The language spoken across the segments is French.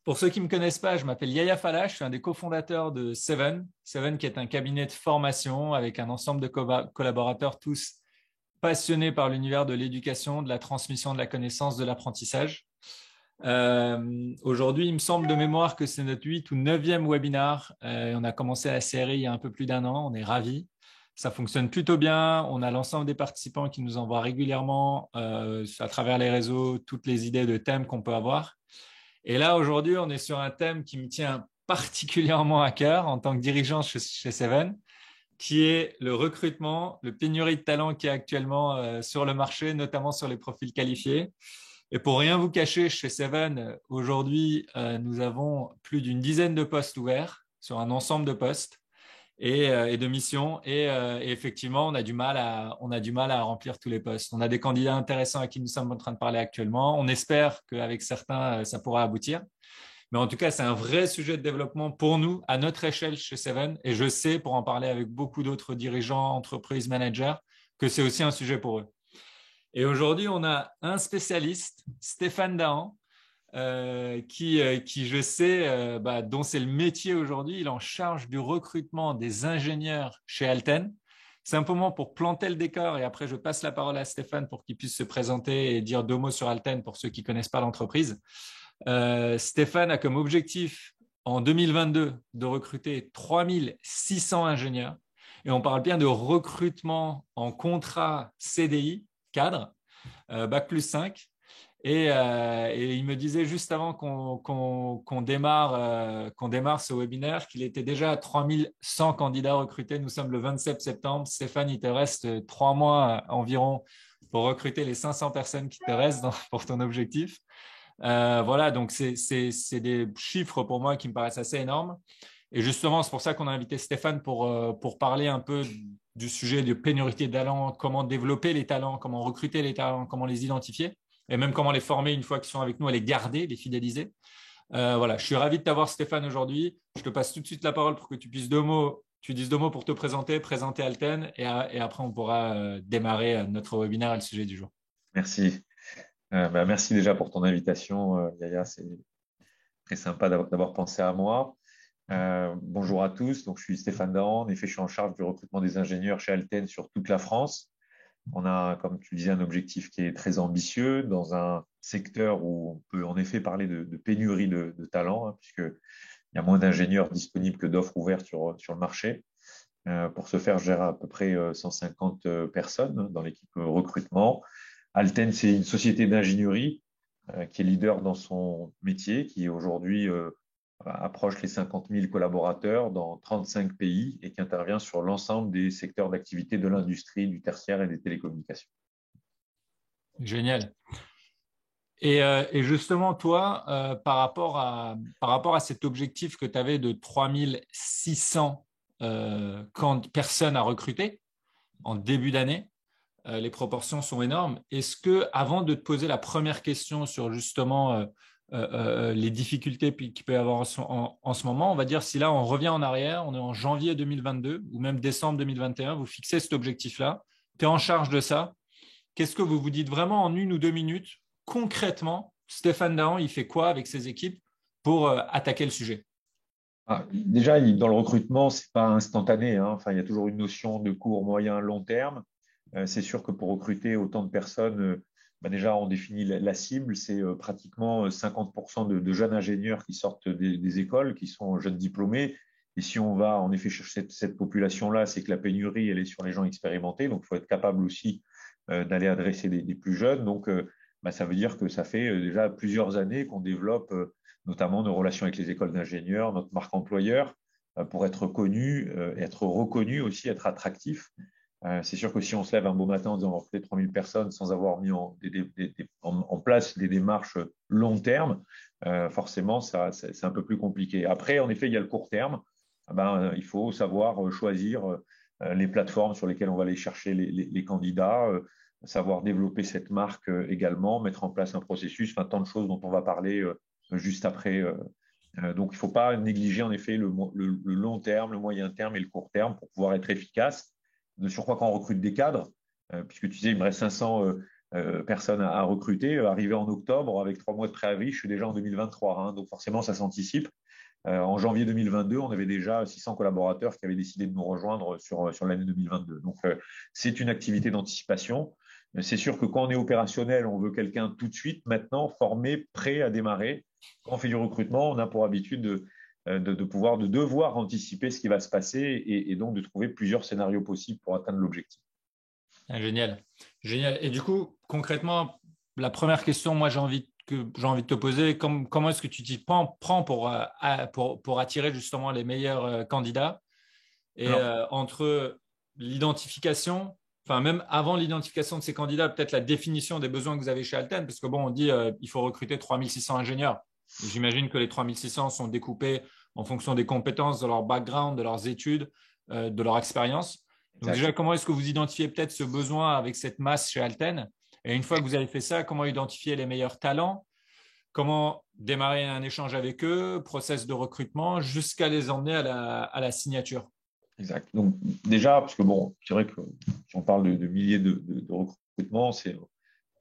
Pour ceux qui ne me connaissent pas, je m'appelle Yaya Fallah, je suis un des cofondateurs de Seven. Seven qui est un cabinet de formation avec un ensemble de collaborateurs tous passionnés par l'univers de l'éducation, de la transmission de la connaissance, de l'apprentissage. Aujourd'hui, il me semble de mémoire que c'est notre 8 ou 9e webinar. On a commencé la série il y a un peu plus d'un an. On est ravis. Ça fonctionne plutôt bien. On a l'ensemble des participants qui nous envoient régulièrement à travers les réseaux toutes les idées de thèmes qu'on peut avoir. Et là, aujourd'hui, on est sur un thème qui me tient particulièrement à cœur en tant que dirigeant chez Seven, qui est le recrutement, le pénurie de talent qui est actuellement sur le marché, notamment sur les profils qualifiés. Et pour rien vous cacher, chez Seven, aujourd'hui, nous avons plus d'une dizaine de postes ouverts sur un ensemble de postes et de missions. Et effectivement, on a du mal à remplir tous les postes. On a des candidats intéressants à qui nous sommes en train de parler actuellement. On espère qu'avec certains, ça pourra aboutir. Mais en tout cas, c'est un vrai sujet de développement pour nous, à notre échelle chez Seven. Et je sais, pour en parler avec beaucoup d'autres dirigeants, entreprises, managers, que c'est aussi un sujet pour eux. Et aujourd'hui, on a un spécialiste, Stéphane Dahan, qui, je sais, dont c'est le métier aujourd'hui. Il est en charge du recrutement des ingénieurs chez Alten. Simplement pour planter le décor, et après je passe la parole à Stéphane pour qu'il puisse se présenter et dire deux mots sur Alten pour ceux qui ne connaissent pas l'entreprise. Stéphane a comme objectif en 2022 de recruter 3600 ingénieurs. Et on parle bien de recrutement en contrat CDI, cadre, Bac plus 5. Et il me disait juste avant qu'on démarre ce webinaire qu'il était déjà à 3100 candidats recrutés. Nous sommes le 27 septembre. Stéphane, il te reste 3 mois environ pour recruter les 500 personnes qui te restent pour ton objectif. Voilà, donc c'est des chiffres pour moi qui me paraissent assez énormes. Et justement, c'est pour ça qu'on a invité Stéphane pour parler un peu du sujet de pénurie de talents, comment développer les talents, comment recruter les talents, comment les identifier et même comment les former une fois qu'ils sont avec nous, à les garder, les fidéliser. Voilà, je suis ravi de t'avoir Stéphane aujourd'hui. Je te passe tout de suite la parole pour que tu dises deux mots pour te présenter Alten et après on pourra démarrer notre webinaire et le sujet du jour. Merci. Merci déjà pour ton invitation, Yaya. C'est très sympa d'avoir pensé à moi. Bonjour à tous. Donc, je suis Stéphane Dahan. En effet, je suis en charge du recrutement des ingénieurs chez Alten sur toute la France. On a, comme tu le disais, un objectif qui est très ambitieux dans un secteur où on peut en effet parler de pénurie de talents, hein, puisqu'il y a moins d'ingénieurs disponibles que d'offres ouvertes sur le marché. Pour ce faire, je gère à peu près 150 personnes dans l'équipe recrutement. Alten, c'est une société d'ingénierie qui est leader dans son métier, qui aujourd'hui approche les 50 000 collaborateurs dans 35 pays et qui intervient sur l'ensemble des secteurs d'activité de l'industrie, du tertiaire et des télécommunications. Génial. Et justement, toi, par rapport à cet objectif que tu avais de 3600 personnes à recruter en début d'année, les proportions sont énormes. Est-ce que, avant de te poser la première question sur justement les difficultés qu'il peut y avoir en ce moment, on va dire si là on revient en arrière, on est en janvier 2022 ou même décembre 2021, vous fixez cet objectif-là, tu es en charge de ça. Qu'est-ce que vous vous dites vraiment en 1 ou 2 minutes, concrètement, Stéphane Dahan, il fait quoi avec ses équipes pour attaquer le sujet? Déjà, dans le recrutement, c'est pas instantané, hein. Enfin, il y a toujours une notion de court, moyen, long terme. C'est sûr que pour recruter autant de personnes, déjà, on définit la cible, c'est pratiquement 50% de jeunes ingénieurs qui sortent des écoles, qui sont jeunes diplômés. Et si on va en effet chercher cette population-là, c'est que la pénurie, elle est sur les gens expérimentés. Donc, il faut être capable aussi d'aller adresser des plus jeunes. Donc, ça veut dire que ça fait déjà plusieurs années qu'on développe notamment nos relations avec les écoles d'ingénieurs, notre marque employeur, pour être connu, être reconnu aussi, être attractif. C'est sûr que si on se lève un beau matin en disant on va recruter 3000 personnes sans avoir mis en place des démarches long terme, forcément, c'est un peu plus compliqué. Après, en effet, il y a le court terme. Il faut savoir choisir les plateformes sur lesquelles on va aller chercher les candidats, savoir développer cette marque également, mettre en place un processus, enfin, tant de choses dont on va parler juste après. Donc, il ne faut pas négliger en effet le long terme, le moyen terme et le court terme pour pouvoir être efficace. De surcroît, quand on recrute des cadres, puisque tu disais, il me reste 500 personnes à recruter. Arrivé en octobre, avec 3 mois de préavis, je suis déjà en 2023. Donc forcément, ça s'anticipe. En janvier 2022, on avait déjà 600 collaborateurs qui avaient décidé de nous rejoindre sur l'année 2022. Donc, c'est une activité d'anticipation. C'est sûr que quand on est opérationnel, on veut quelqu'un tout de suite, maintenant, formé, prêt à démarrer. Quand on fait du recrutement, on a pour habitude de devoir anticiper ce qui va se passer et donc de trouver plusieurs scénarios possibles pour atteindre l'objectif. Ah, génial. Génial. Et du coup, concrètement, la première question, moi, j'ai envie de te poser, comment est-ce que tu t'y prends pour attirer justement les meilleurs candidats et Alors, entre l'identification, enfin même avant l'identification de ces candidats, peut-être la définition des besoins que vous avez chez Alten, parce que bon, on dit il faut recruter 3600 ingénieurs. J'imagine que les 3600 sont découpés en fonction des compétences, de leur background, de leurs études, de leur expérience. Donc exact. déjà, comment est-ce que vous identifiez peut-être ce besoin avec cette masse chez Alten? Et une fois que vous avez fait ça, comment identifier les meilleurs talents? Comment démarrer un échange avec eux, process de recrutement, jusqu'à les emmener à la signature? Exact. Donc, déjà, parce que bon, c'est vrai que si on parle de milliers de recrutements,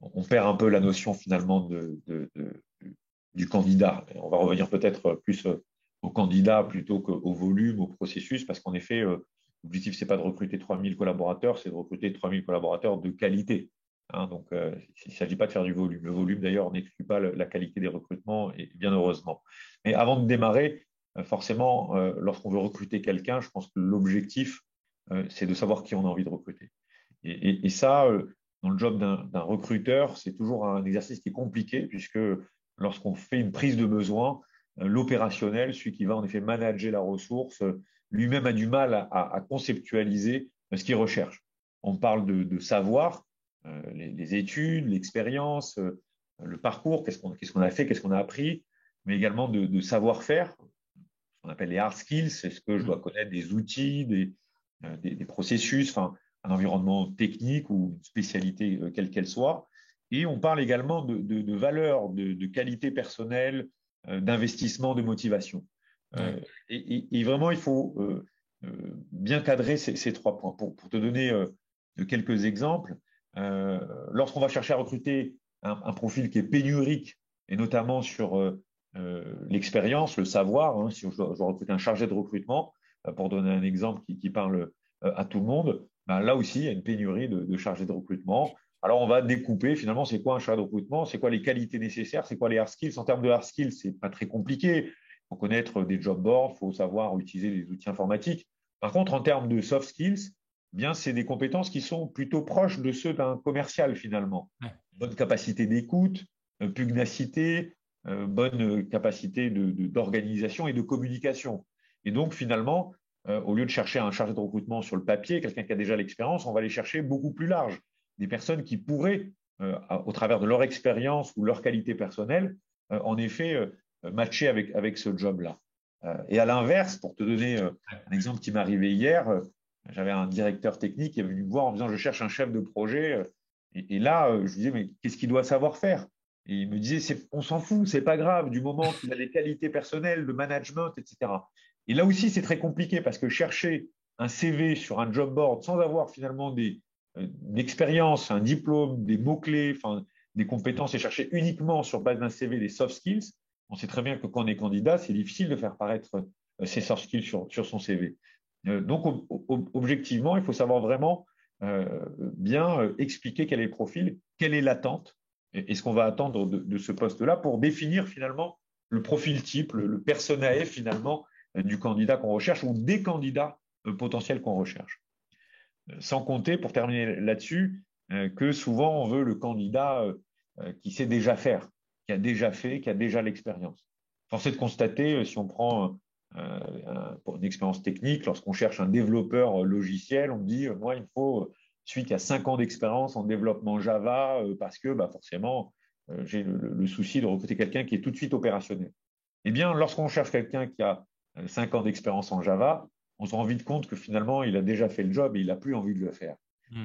on perd un peu la notion finalement du candidat. Et on va revenir peut-être plus au candidat plutôt qu'au volume, au processus, parce qu'en effet, l'objectif, c'est pas de recruter 3000 collaborateurs, c'est de recruter 3000 collaborateurs de qualité. Donc, il ne s'agit pas de faire du volume. Le volume, d'ailleurs, n'exclut pas la qualité des recrutements, et bien heureusement. Mais avant de démarrer, forcément, lorsqu'on veut recruter quelqu'un, je pense que l'objectif, c'est de savoir qui on a envie de recruter. Et ça, dans le job d'un recruteur, c'est toujours un exercice qui est compliqué, puisque lorsqu'on fait une prise de besoin, l'opérationnel, celui qui va en effet manager la ressource, lui-même a du mal à conceptualiser ce qu'il recherche. On parle de savoir, les études, l'expérience, le parcours, qu'est-ce qu'on a fait, qu'est-ce qu'on a appris, mais également de savoir-faire, ce qu'on appelle les hard skills, c'est ce que je dois connaître des outils, des processus, enfin, un environnement technique ou une spécialité quelle qu'elle soit. Et on parle également de valeurs, de qualité personnelle, d'investissement, de motivation. Ouais. Et vraiment, il faut bien cadrer ces 3 points. Pour te donner quelques exemples, lorsqu'on va chercher à recruter un profil qui est pénurique, et notamment sur l'expérience, le savoir, si je dois recruter un chargé de recrutement, pour donner un exemple qui parle à tout le monde, ben là aussi, il y a une pénurie de chargés de recrutement. Alors, on va découper finalement, c'est quoi un chargé de recrutement, c'est quoi les qualités nécessaires, c'est quoi les hard skills. En termes de hard skills, c'est pas très compliqué. Il faut connaître des job boards, il faut savoir utiliser des outils informatiques. Par contre, en termes de soft skills, bien, c'est des compétences qui sont plutôt proches de ceux d'un commercial finalement. Ouais. Bonne capacité d'écoute, pugnacité, bonne capacité d'organisation et de communication. Et donc, finalement, au lieu de chercher un chargé de recrutement sur le papier, quelqu'un qui a déjà l'expérience, on va aller chercher beaucoup plus large. Des personnes qui pourraient, au travers de leur expérience ou leur qualité personnelle, en effet, matcher avec ce job-là. Et à l'inverse, pour te donner un exemple qui m'est arrivé hier, j'avais un directeur technique qui est venu me voir en disant je cherche un chef de projet. Et là, je lui disais mais qu'est-ce qu'il doit savoir faire? Et il me disait on s'en fout, c'est pas grave du moment qu'il a des qualités personnelles, de management, etc. Et là aussi, c'est très compliqué parce que chercher un CV sur un job board sans avoir finalement une expérience, un diplôme, des mots-clés, enfin, des compétences et chercher uniquement sur base d'un CV des soft skills, on sait très bien que quand on est candidat, c'est difficile de faire paraître ces soft skills sur son CV. Donc, objectivement, il faut savoir vraiment bien expliquer quel est le profil, quelle est l'attente et ce qu'on va attendre de ce poste-là pour définir finalement le profil type, le personae finalement du candidat qu'on recherche ou des candidats potentiels qu'on recherche. Sans compter, pour terminer là-dessus, que souvent on veut le candidat qui sait déjà faire, qui a déjà fait, qui a déjà l'expérience. Force est de constater, si on prend pour une expérience technique, lorsqu'on cherche un développeur logiciel, on dit, moi, il me faut celui qui a 5 ans d'expérience en développement Java, parce que forcément, j'ai le souci de recruter quelqu'un qui est tout de suite opérationnel. Eh bien, lorsqu'on cherche quelqu'un qui a 5 ans d'expérience en Java, on se rend vite compte que finalement, il a déjà fait le job et il n'a plus envie de le faire.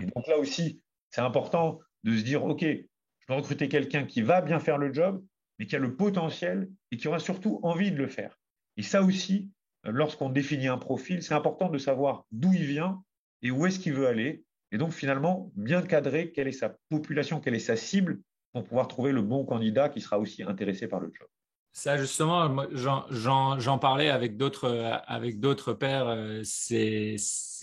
Et donc là aussi, c'est important de se dire, OK, je vais recruter quelqu'un qui va bien faire le job, mais qui a le potentiel et qui aura surtout envie de le faire. Et ça aussi, lorsqu'on définit un profil, c'est important de savoir d'où il vient et où est-ce qu'il veut aller. Et donc, finalement, bien cadrer quelle est sa population, quelle est sa cible pour pouvoir trouver le bon candidat qui sera aussi intéressé par le job. Ça, justement, moi, j'en parlais avec d'autres pairs ces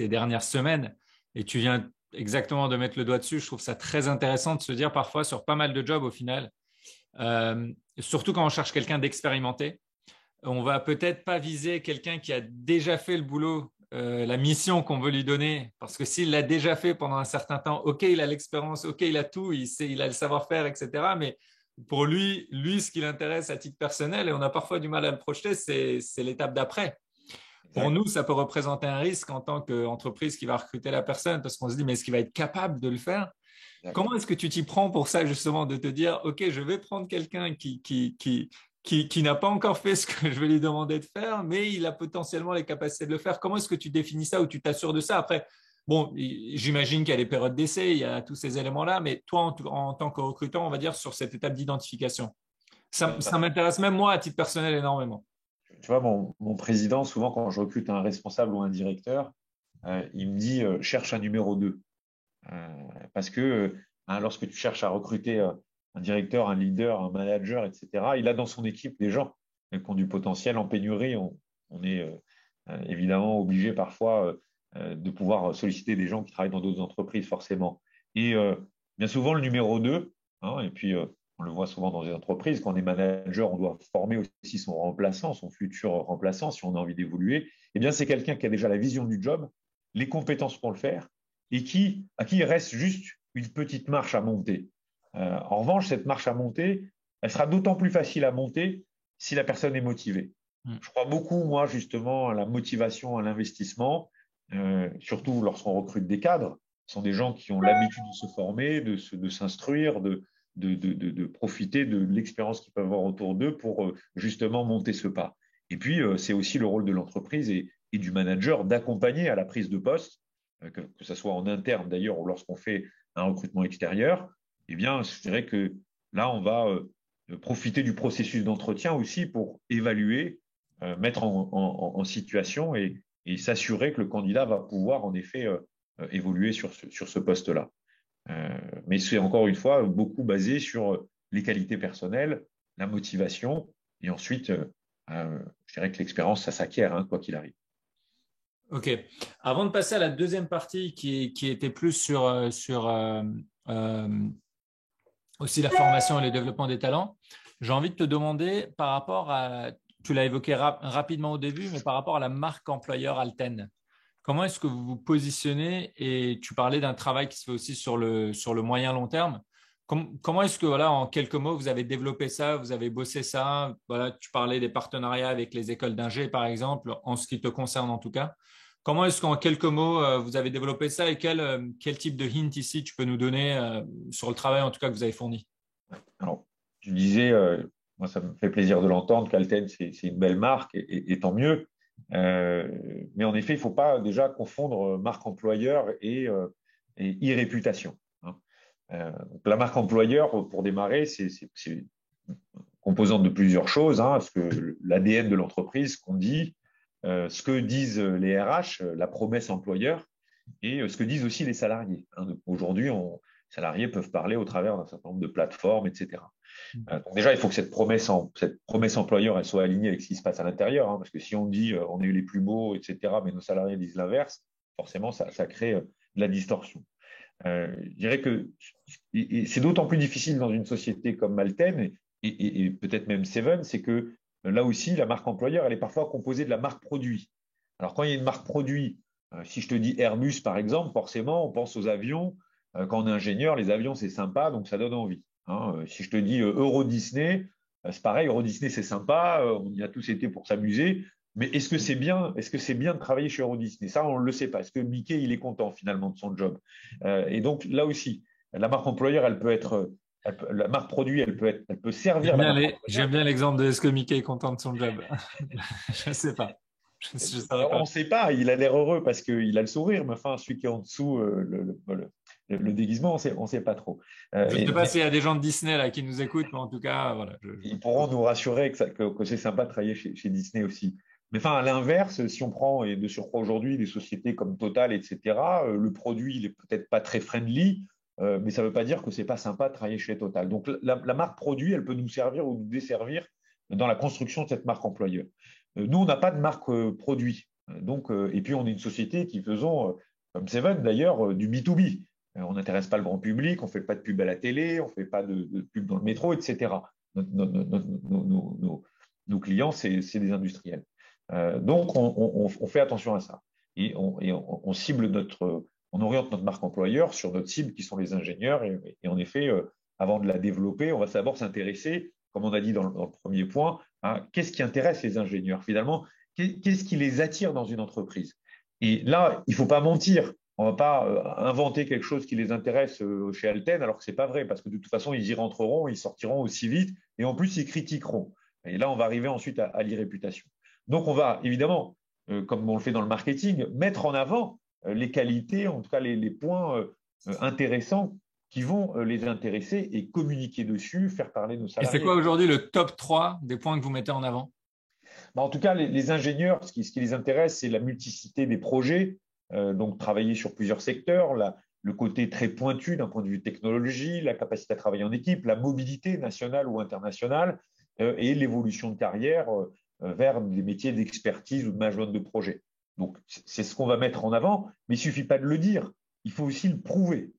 dernières semaines. Et tu viens exactement de mettre le doigt dessus. Je trouve ça très intéressant de se dire parfois sur pas mal de jobs au final, surtout quand on cherche quelqu'un d'expérimenté, on va peut-être pas viser quelqu'un qui a déjà fait le boulot, la mission qu'on veut lui donner, parce que s'il l'a déjà fait pendant un certain temps, ok, il a l'expérience, ok, il a tout, il a le savoir-faire, etc. Mais pour lui, ce qui l'intéresse à titre personnel, et on a parfois du mal à le projeter, c'est l'étape d'après. Pour Exact. nous, ça peut représenter un risque en tant qu'entreprise qui va recruter la personne, parce qu'on se dit, mais est-ce qu'il va être capable de le faire? Exact. Comment est-ce que tu t'y prends pour ça, justement, de te dire, OK, je vais prendre quelqu'un qui n'a pas encore fait ce que je vais lui demander de faire, mais il a potentiellement les capacités de le faire. Comment est-ce que tu définis ça ou tu t'assures de ça? Après, bon, j'imagine qu'il y a les périodes d'essai, il y a tous ces éléments-là, mais toi, en tant que recruteur, on va dire sur cette étape d'identification. Ça m'intéresse même moi à titre personnel énormément. Tu vois, mon président, souvent, quand je recrute un responsable ou un directeur, il me dit cherche un numéro 2. Parce que lorsque tu cherches à recruter un directeur, un leader, un manager, etc., il a dans son équipe des gens qui ont du potentiel en pénurie. On est évidemment obligé parfois de pouvoir solliciter des gens qui travaillent dans d'autres entreprises, forcément. Et bien souvent, le numéro 2, et puis on le voit souvent dans les entreprises, quand on est manager, on doit former aussi son remplaçant, son futur remplaçant, si on a envie d'évoluer. Eh bien, c'est quelqu'un qui a déjà la vision du job, les compétences pour le faire, et à qui il reste juste une petite marche à monter. En revanche, cette marche à monter, elle sera d'autant plus facile à monter si la personne est motivée. Je crois beaucoup, moi, justement, à la motivation, à l'investissement, surtout lorsqu'on recrute des cadres. Ce sont des gens qui ont l'habitude de se former, de s'instruire, de profiter de l'expérience qu'ils peuvent avoir autour d'eux pour justement monter ce pas. Et puis, c'est aussi le rôle de l'entreprise et du manager d'accompagner à la prise de poste, que ce soit en interne d'ailleurs ou lorsqu'on fait un recrutement extérieur. Eh bien, je dirais que là, on va profiter du processus d'entretien aussi pour évaluer, mettre en situation et s'assurer que le candidat va pouvoir en effet évoluer sur ce poste-là. Mais c'est encore une fois beaucoup basé sur les qualités personnelles, la motivation, et ensuite, je dirais que l'expérience, ça s'acquiert, quoi qu'il arrive. OK. Avant de passer à la deuxième partie qui était plus sur aussi la formation et le développement des talents, j'ai envie de te demander par rapport à, tu l'as évoqué rapidement au début, mais par rapport à la marque employeur Alten. Comment est-ce que vous vous positionnez? Et tu parlais d'un travail qui se fait aussi sur le moyen long terme. Comment est-ce que, voilà, en quelques mots, vous avez développé ça, vous avez bossé ça? Voilà, tu parlais des partenariats avec les écoles d'ingé, par exemple, en ce qui te concerne en tout cas. Comment est-ce qu'en quelques mots, vous avez développé ça et quel type de hint ici tu peux nous donner sur le travail en tout cas que vous avez fourni? Alors, tu disais, moi, ça me fait plaisir de l'entendre, qu'Alten, c'est une belle marque et tant mieux. Mais en effet, il ne faut pas déjà confondre marque employeur et e-réputation. Donc la marque employeur, pour démarrer, c'est composante de plusieurs choses, parce que l'ADN de l'entreprise, qu'on dit, ce que disent les RH, la promesse employeur, et ce que disent aussi les salariés. Aujourd'hui, les salariés peuvent parler au travers d'un certain nombre de plateformes, etc. Donc déjà, il faut que cette promesse employeur, elle soit alignée avec ce qui se passe à l'intérieur, parce que si on dit on est les plus beaux, etc., mais nos salariés disent l'inverse, forcément, ça crée de la distorsion. Je dirais que c'est d'autant plus difficile dans une société comme Malten et peut-être même Seven, c'est que là aussi, la marque employeur, elle est parfois composée de la marque produit. Alors, quand il y a une marque produit, si je te dis Airbus, par exemple, forcément, on pense aux avions. Quand on est ingénieur, les avions, c'est sympa, donc ça donne envie. Si je te dis Euro Disney, c'est pareil, Euro Disney, c'est sympa, on y a tous été pour s'amuser. Mais est-ce que c'est bien de travailler chez Euro Disney? Ça, on ne le sait pas. Est-ce que Mickey, il est content finalement de son job? Et donc là aussi, la marque employeur, la marque produit, elle peut servir la marque employeur. J'aime bien l'exemple de est-ce que Mickey est content de son job? Je ne sais pas. Je ne saurais On pas. ne sait pas, il a l'air heureux parce qu'il a le sourire, mais enfin, celui qui est en dessous, le déguisement, on ne sait pas trop. Je ne sais pas s'il y a des gens de Disney là qui nous écoutent, mais en tout cas, voilà. Ils pourront nous rassurer que c'est sympa de travailler chez Disney aussi. Mais enfin, à l'inverse, si on prend, et de surcroît aujourd'hui, des sociétés comme Total, etc., le produit, il est peut-être pas très friendly, mais ça ne veut pas dire que c'est pas sympa de travailler chez Total. Donc, la marque produit, elle peut nous servir ou nous desservir dans la construction de cette marque employeur. Nous, on n'a pas de marque produit. Donc, et puis, on est une société qui faisons, comme Seven d'ailleurs, du B2B. On n'intéresse pas le grand public, on ne fait pas de pub à la télé, on ne fait pas de pub dans le métro, etc. Nos clients, c'est des industriels. Donc, on fait attention à ça. On cible on oriente notre marque employeur sur notre cible qui sont les ingénieurs. Et en effet, avant de la développer, on va d'abord s'intéresser, comme on a dit dans le premier point, à qu'est-ce qui intéresse les ingénieurs finalement, qu'est-ce qui les attire dans une entreprise. Et là, il ne faut pas mentir. On ne va pas inventer quelque chose qui les intéresse chez Alten, alors que ce n'est pas vrai, parce que de toute façon, ils y rentreront, ils sortiront aussi vite, et en plus, ils critiqueront. Et là, on va arriver ensuite à l'irréputation. Donc, on va évidemment, comme on le fait dans le marketing, mettre en avant les qualités, en tout cas les points intéressants qui vont les intéresser et communiquer dessus, faire parler nos Et c'est salariés. quoi aujourd'hui le top 3 des points que vous mettez en avant? En tout cas, les ingénieurs, ce qui les intéresse, c'est la multiplicité des projets, donc travailler sur plusieurs secteurs, le côté très pointu d'un point de vue technologie, la capacité à travailler en équipe, la mobilité nationale ou internationale, et l'évolution de carrière vers des métiers d'expertise ou de management de projet. Donc, c'est ce qu'on va mettre en avant, mais il ne suffit pas de le dire, il faut aussi le prouver.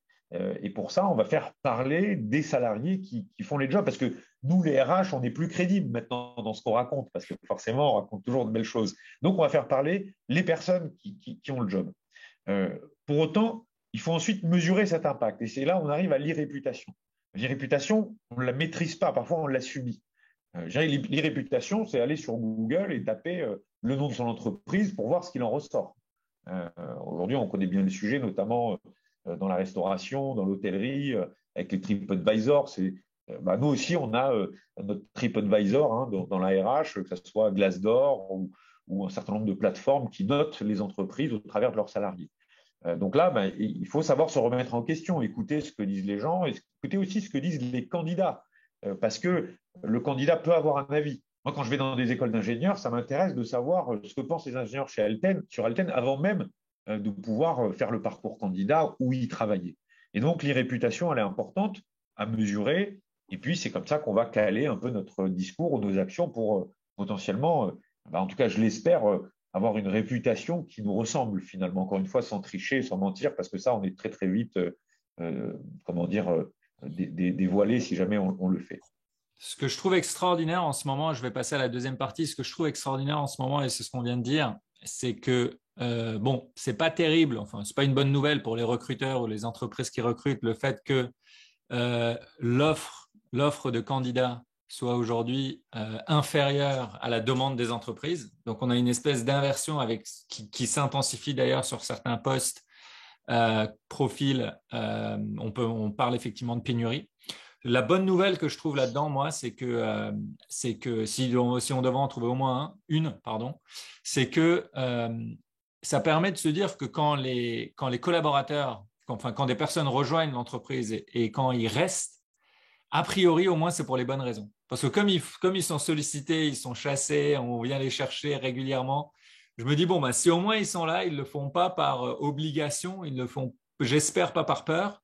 Et pour ça, on va faire parler des salariés qui font les jobs, parce que nous, les RH, on est plus crédibles maintenant dans ce qu'on raconte, parce que forcément, on raconte toujours de belles choses. Donc, on va faire parler les personnes qui ont le job. Pour autant, il faut ensuite mesurer cet impact. Et c'est là où on arrive à l'irréputation. L'irréputation, on ne la maîtrise pas, parfois on la subit. L'irréputation, c'est aller sur Google et taper le nom de son entreprise pour voir ce qu'il en ressort. Aujourd'hui, on connaît bien le sujet, notamment dans la restauration, dans l'hôtellerie, avec les TripAdvisor. Nous aussi, on a notre TripAdvisor dans la RH, que ce soit Glassdoor ou un certain nombre de plateformes qui notent les entreprises au travers de leurs salariés. Donc là, il faut savoir se remettre en question, écouter ce que disent les gens et écouter aussi ce que disent les candidats, parce que le candidat peut avoir un avis. Moi, quand je vais dans des écoles d'ingénieurs, ça m'intéresse de savoir ce que pensent les ingénieurs sur Alten, avant même de pouvoir faire le parcours candidat où ils travaillaient. Et donc, l'irréputation, elle est importante à mesurer. Et puis, c'est comme ça qu'on va caler un peu notre discours ou nos actions pour potentiellement, en tout cas, je l'espère, avoir une réputation qui nous ressemble finalement, encore une fois, sans tricher, sans mentir, parce que ça, on est très, très vite, comment dire, dévoilé si jamais on le fait. Ce que je trouve extraordinaire en ce moment, je vais passer à la deuxième partie, ce que je trouve extraordinaire en ce moment, et c'est ce qu'on vient de dire, c'est que, bon, c'est pas terrible, enfin, c'est pas une bonne nouvelle pour les recruteurs ou les entreprises qui recrutent, le fait que l'offre de candidats soit aujourd'hui inférieure à la demande des entreprises. Donc, on a une espèce d'inversion qui s'intensifie d'ailleurs sur certains postes, profils. On parle effectivement de pénurie. La bonne nouvelle que je trouve là-dedans, moi, c'est que si on devait en trouver au moins pardon, c'est que ça permet de se dire que quand les collaborateurs, quand des personnes rejoignent l'entreprise et quand ils restent, a priori, au moins, c'est pour les bonnes raisons. Parce que comme ils sont sollicités, ils sont chassés, on vient les chercher régulièrement, je me dis, bon, si au moins ils sont là, ils ne le font pas par obligation, ils ne le font, j'espère, pas par peur.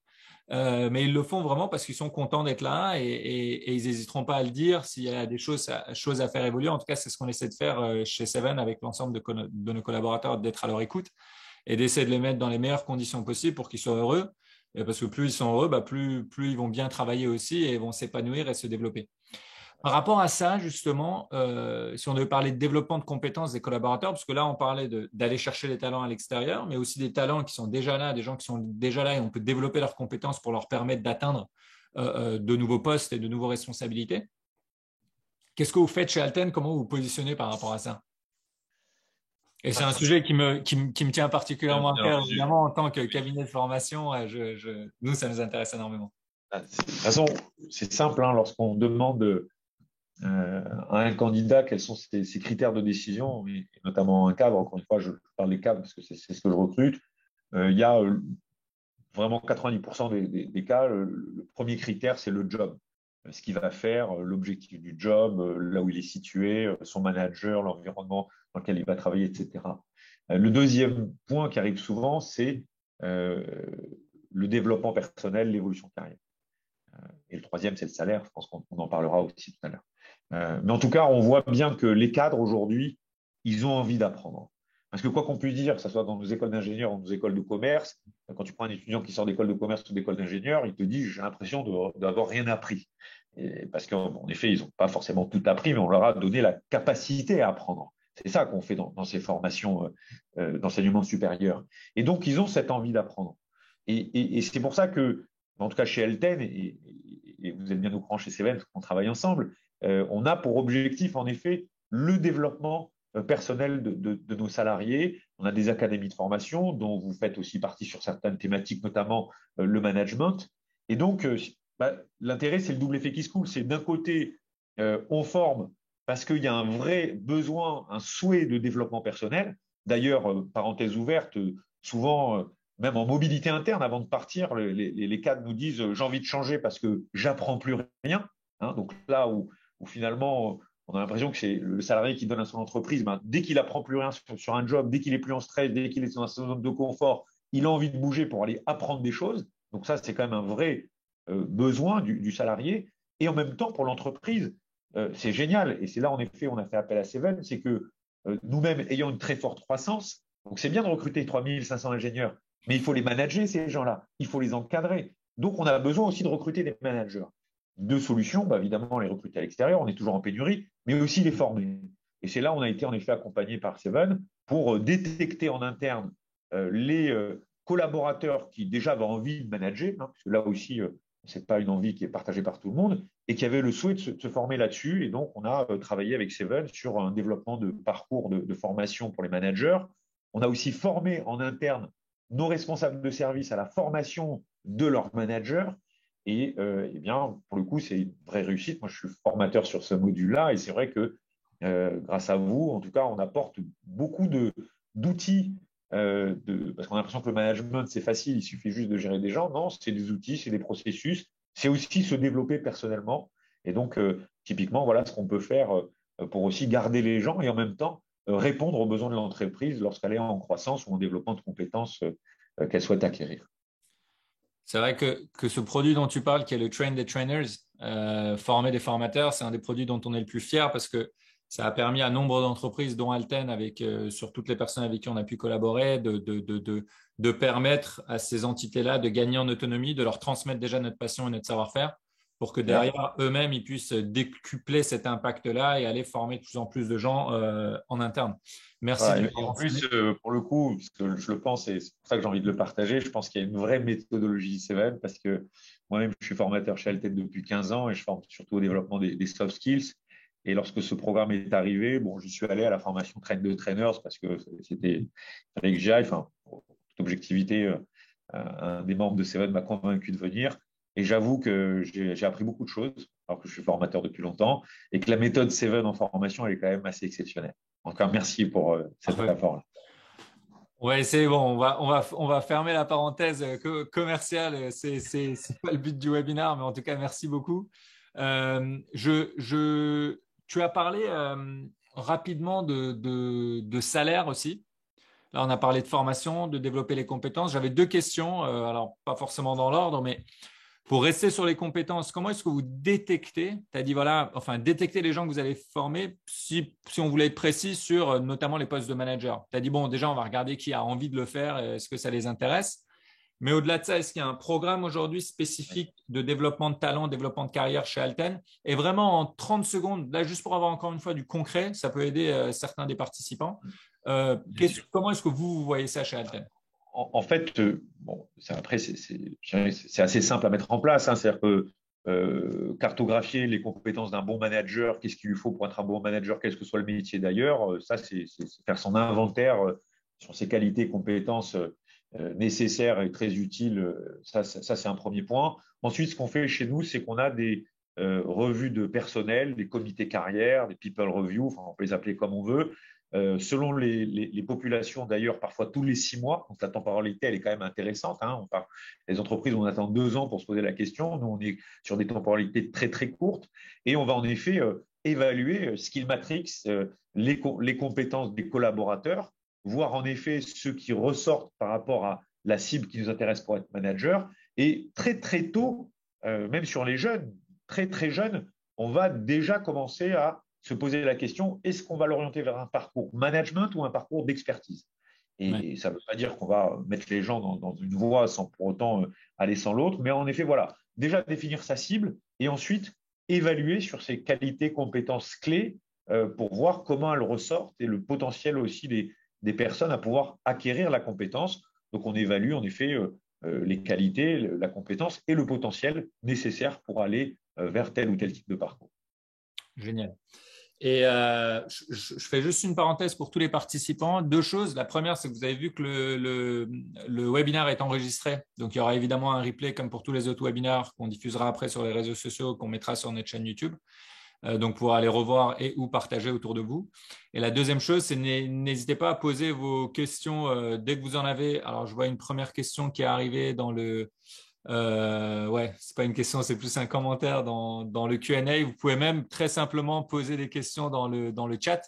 Mais ils le font vraiment parce qu'ils sont contents d'être là et ils n'hésiteront pas à le dire s'il y a des choses à faire évoluer. En tout cas, c'est ce qu'on essaie de faire chez Seven avec l'ensemble de nos collaborateurs, d'être à leur écoute et d'essayer de les mettre dans les meilleures conditions possibles pour qu'ils soient heureux. Et parce que plus ils sont heureux, plus ils vont bien travailler aussi et vont s'épanouir et se développer. Par rapport à ça, justement, si on devait parler de développement de compétences des collaborateurs, parce que là, on parlait d'aller chercher les talents à l'extérieur, mais aussi des talents qui sont déjà là, des gens qui sont déjà là, et on peut développer leurs compétences pour leur permettre d'atteindre de nouveaux postes et de nouvelles responsabilités. Qu'est-ce que vous faites chez Alten? Comment vous vous positionnez par rapport à ça? Et c'est un sujet qui me tient particulièrement à Bien cœur, entendu. évidemment, en tant que cabinet de formation. Nous, ça nous intéresse énormément. De toute façon, c'est simple, lorsqu'on demande à un candidat quels sont ses critères de décision, et notamment un cadre, encore une fois, je parle des cadres parce que c'est ce que je recrute, il y a vraiment 90% des cas, le premier critère, c'est le job. ce qu'il va faire, l'objectif du job, là où il est situé, son manager, l'environnement dans lequel il va travailler, etc. Le deuxième point qui arrive souvent, c'est le développement personnel, l'évolution de carrière. Et le troisième, c'est le salaire. Je pense qu'on en parlera aussi tout à l'heure. Mais en tout cas, on voit bien que les cadres aujourd'hui, ils ont envie d'apprendre. Parce que quoi qu'on puisse dire, que ce soit dans nos écoles d'ingénieurs ou dans nos écoles de commerce, quand tu prends un étudiant qui sort d'école de commerce ou d'école d'ingénieur, il te dit j'ai l'impression d'avoir rien appris. Et parce qu'en effet, ils n'ont pas forcément tout appris, mais on leur a donné la capacité à apprendre. C'est ça qu'on fait dans ces formations d'enseignement supérieur. Et donc, ils ont cette envie d'apprendre. Et c'est pour ça que, en tout cas chez Elten, et vous êtes bien au courant chez Seven, parce qu'on travaille ensemble, on a pour objectif, en effet, le développement personnel de nos salariés. On a des académies de formation dont vous faites aussi partie sur certaines thématiques, notamment le management. Et donc, l'intérêt, c'est le double effet qui se coule. C'est d'un côté, on forme parce qu'il y a un vrai besoin, un souhait de développement personnel. D'ailleurs, parenthèse ouverte, souvent, même en mobilité interne, avant de partir, les cadres nous disent j'ai envie de changer parce que j'apprends plus rien. Hein, donc là où finalement on a l'impression que c'est le salarié qui donne à son entreprise, dès qu'il apprend plus rien sur un job, dès qu'il est plus en stress, dès qu'il est dans sa zone de confort, il a envie de bouger pour aller apprendre des choses. Donc ça, c'est quand même un vrai besoin du salarié. Et en même temps, pour l'entreprise, c'est génial. Et c'est là, en effet, on a fait appel à Seven, c'est que nous-mêmes, ayant une très forte croissance, donc c'est bien de recruter 3500 ingénieurs, mais il faut les manager, ces gens-là. Il faut les encadrer. Donc, on a besoin aussi de recruter des managers. Deux solutions, évidemment, les recruter à l'extérieur, on est toujours en pénurie, mais aussi les former. Et c'est là où on a été en effet accompagné par Seven pour détecter en interne les collaborateurs qui déjà avaient envie de manager, hein, parce que là aussi, ce n'est pas une envie qui est partagée par tout le monde, et qui avaient le souhait de se former là-dessus. Et donc, on a travaillé avec Seven sur un développement de parcours de formation pour les managers. On a aussi formé en interne nos responsables de service à la formation de leurs managers. Et eh bien, pour le coup, c'est une vraie réussite. Moi, je suis formateur sur ce module-là et c'est vrai que grâce à vous, en tout cas, on apporte beaucoup d'outils. Parce qu'on a l'impression que le management, c'est facile, il suffit juste de gérer des gens. Non, c'est des outils, c'est des processus. C'est aussi se développer personnellement. Et donc, typiquement, voilà ce qu'on peut faire pour aussi garder les gens et en même temps répondre aux besoins de l'entreprise lorsqu'elle est en croissance ou en développement de compétences qu'elle souhaite acquérir. C'est vrai que ce produit dont tu parles, qui est le Train des Trainers, former des formateurs, c'est un des produits dont on est le plus fier parce que ça a permis à nombre d'entreprises, dont Alten, avec, sur toutes les personnes avec qui on a pu collaborer, de permettre à ces entités-là de gagner en autonomie, de leur transmettre déjà notre passion et notre savoir-faire pour que Ouais. derrière eux-mêmes, ils puissent décupler cet impact-là et aller former de plus en plus de gens en interne. Merci de Voilà. l'avoir En mentionné. plus, pour le coup, parce que je le pense et c'est pour ça que j'ai envie de le partager, je pense qu'il y a une vraie méthodologie Seven parce que moi-même, je suis formateur chez Alten depuis 15 ans et je forme surtout au développement des soft skills. Et lorsque ce programme est arrivé, bon, j'y suis allé à la formation Train de Trainers parce que c'était avec j'y aille, enfin, pour toute objectivité, un des membres de Seven m'a convaincu de venir. Et j'avoue que j'ai appris beaucoup de choses, alors que je suis formateur depuis longtemps, et que la méthode Seven en formation, elle est quand même assez exceptionnelle. Encore merci pour cet Parfait. apport-là. Ouais, c'est bon, on va fermer la parenthèse commerciale. C'est pas le but du webinaire, mais en tout cas, merci beaucoup. Tu as parlé rapidement de salaire aussi. Là, on a parlé de formation, de développer les compétences. J'avais deux questions, alors pas forcément dans l'ordre, mais pour rester sur les compétences, comment est-ce que vous détectez, tu as dit voilà, enfin détecter les gens que vous allez former, si on voulait être précis sur notamment les postes de manager. Tu as dit bon, déjà on va regarder qui a envie de le faire, est-ce que ça les intéresse. Mais au-delà de ça, est-ce qu'il y a un programme aujourd'hui spécifique de développement de talent, développement de carrière chez Alten? Et vraiment en 30 secondes, là juste pour avoir encore une fois du concret, ça peut aider certains des participants. Bien sûr. Comment est-ce que vous voyez ça chez Alten? En fait, bon, après, c'est assez simple à mettre en place. Hein. C'est-à-dire que cartographier les compétences d'un bon manager, qu'est-ce qu'il lui faut pour être un bon manager, quel que soit le métier d'ailleurs, ça, c'est faire son inventaire sur ses qualités, compétences nécessaires et très utiles. Ça c'est un premier point. Ensuite, ce qu'on fait chez nous, c'est qu'on a des revues de personnel, des comités carrière, des people review, enfin, on peut les appeler comme on veut, selon les populations d'ailleurs, parfois tous les 6 mois. Donc la temporalité, elle est quand même intéressante. Hein. Les entreprises, on attend 2 ans pour se poser la question. Nous, on est sur des temporalités très très courtes et on va en effet évaluer skill matrix, les compétences des collaborateurs, voir en effet ceux qui ressortent par rapport à la cible qui nous intéresse pour être manager. Et très très tôt, même sur les jeunes, très très jeunes, on va déjà commencer à se poser la question, est-ce qu'on va l'orienter vers un parcours management ou un parcours d'expertise? Ouais. Et ça ne veut pas dire qu'on va mettre les gens dans une voie sans pour autant aller sans l'autre, mais en effet, voilà, déjà définir sa cible et ensuite évaluer sur ses qualités, compétences clés pour voir comment elles ressortent et le potentiel aussi des personnes à pouvoir acquérir la compétence. Donc, on évalue en effet les qualités, la compétence et le potentiel nécessaire pour aller vers tel ou tel type de parcours. Génial. Et je fais juste une parenthèse pour tous les participants. Deux choses. La première, c'est que vous avez vu que le webinaire est enregistré. Donc, il y aura évidemment un replay comme pour tous les autres webinaires qu'on diffusera après sur les réseaux sociaux, qu'on mettra sur notre chaîne YouTube. Donc, pour aller revoir et ou partager autour de vous. Et la deuxième chose, c'est n'hésitez pas à poser vos questions dès que vous en avez. Alors, je vois une première question qui est arrivée dans le… ouais, c'est pas une question, c'est plus un commentaire dans le Q&A. Vous pouvez même très simplement poser des questions dans le chat.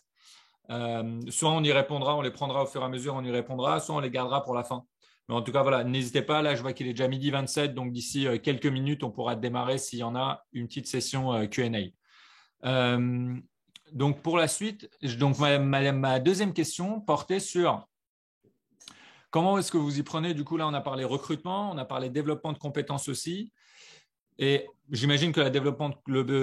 Soit on y répondra, on les prendra au fur et à mesure, on y répondra, soit on les gardera pour la fin. Mais en tout cas, voilà, n'hésitez pas. Là, je vois qu'il est déjà 12h27, donc d'ici quelques minutes, on pourra démarrer s'il y en a une petite session Q&A. Donc pour la suite, donc ma deuxième question portait sur comment est-ce que vous y prenez. Du coup, là, on a parlé recrutement, on a parlé développement de compétences aussi. Et j'imagine que le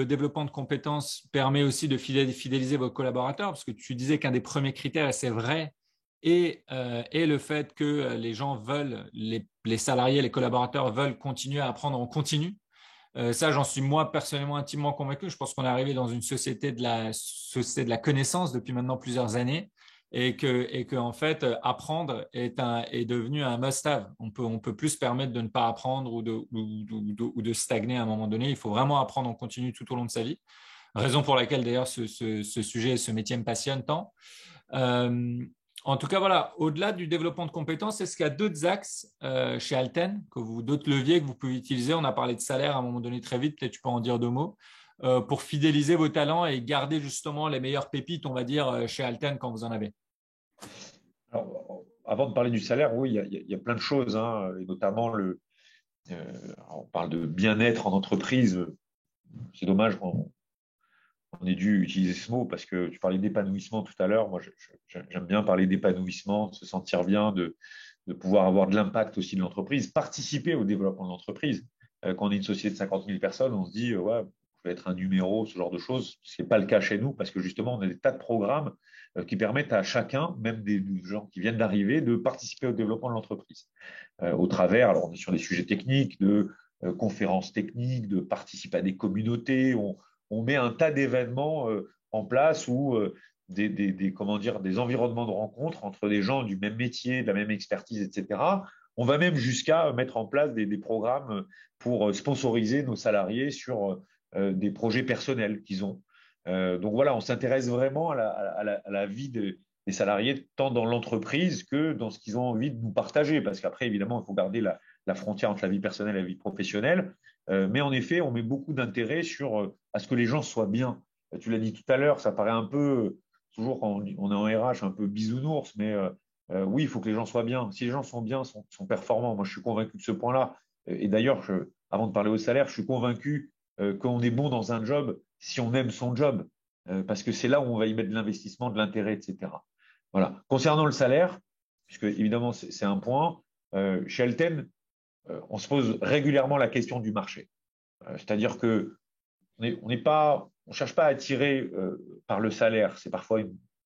développement de compétences permet aussi de fidéliser vos collaborateurs, parce que tu disais qu'un des premiers critères, et c'est vrai, est le fait que les gens veulent, les salariés, les collaborateurs veulent continuer à apprendre en continu. Ça, j'en suis moi personnellement intimement convaincu. Je pense qu'on est arrivé dans une société de la connaissance depuis maintenant plusieurs années et que en fait, apprendre est devenu un must-have. On peut plus se permettre de ne pas apprendre ou de stagner à un moment donné. Il faut vraiment apprendre en continu tout au long de sa vie. Raison pour laquelle d'ailleurs ce sujet, ce métier me passionne tant. Euh, En tout cas, voilà, au-delà du développement de compétences, est-ce qu'il y a d'autres axes chez Alten, d'autres leviers que vous pouvez utiliser? On a parlé de salaire à un moment donné très vite, peut-être tu peux en dire deux mots, pour fidéliser vos talents et garder justement les meilleures pépites, on va dire, chez Alten quand vous en avez. Alors, avant de parler du salaire, oui, il y a plein de choses, hein, et notamment on parle de bien-être en entreprise. C'est dommage on ait dû utiliser ce mot parce que tu parlais d'épanouissement tout à l'heure. Moi, j'aime bien parler d'épanouissement, de se sentir bien, de pouvoir avoir de l'impact aussi de l'entreprise, participer au développement de l'entreprise. Quand on est une société de 50 000 personnes, on se dit, ouais, je vais être un numéro, ce genre de choses. Ce n'est pas le cas chez nous parce que justement, on a des tas de programmes qui permettent à chacun, même des gens qui viennent d'arriver, de participer au développement de l'entreprise. Au travers, alors on est sur des sujets techniques, de conférences techniques, de participer à des communautés. On met un tas d'événements en place où comment dire, des environnements de rencontre entre des gens du même métier, de la même expertise, etc. On va même jusqu'à mettre en place des programmes pour sponsoriser nos salariés sur des projets personnels qu'ils ont. Donc voilà, on s'intéresse vraiment à la vie des salariés, tant dans l'entreprise que dans ce qu'ils ont envie de nous partager. Parce qu'après, évidemment, il faut garder la frontière entre la vie personnelle et la vie professionnelle. Mais en effet, on met beaucoup d'intérêt à ce que les gens soient bien. Tu l'as dit tout à l'heure, ça paraît un peu, toujours quand on est en RH, un peu bisounours, mais oui, il faut que les gens soient bien. Si les gens sont bien, sont performants, moi je suis convaincu de ce point-là. Et d'ailleurs, avant de parler au salaire, je suis convaincu qu'on est bon dans un job si on aime son job, parce que c'est là où on va y mettre de l'investissement, de l'intérêt, etc. Voilà. Concernant le salaire, puisque évidemment c'est un point, chez Alten, on se pose régulièrement la question du marché. C'est-à-dire que on cherche pas à attirer par le salaire. C'est parfois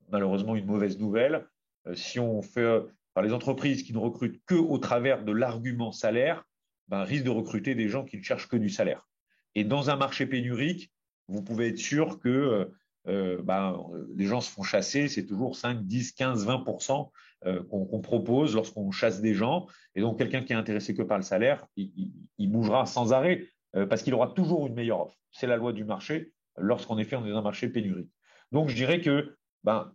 malheureusement une mauvaise nouvelle. Si on fait par les entreprises qui ne recrutent que au travers de l'argument salaire, ben, risquent de recruter des gens qui ne cherchent que du salaire. Et dans un marché pénurique, vous pouvez être sûr que les gens se font chasser. C'est toujours 5, 10, 15, 20% qu'on propose lorsqu'on chasse des gens. Et donc, quelqu'un qui est intéressé que par le salaire, il bougera sans arrêt parce qu'il aura toujours une meilleure offre. C'est la loi du marché lorsqu'en effet on est dans un marché pénurique. Donc, je dirais que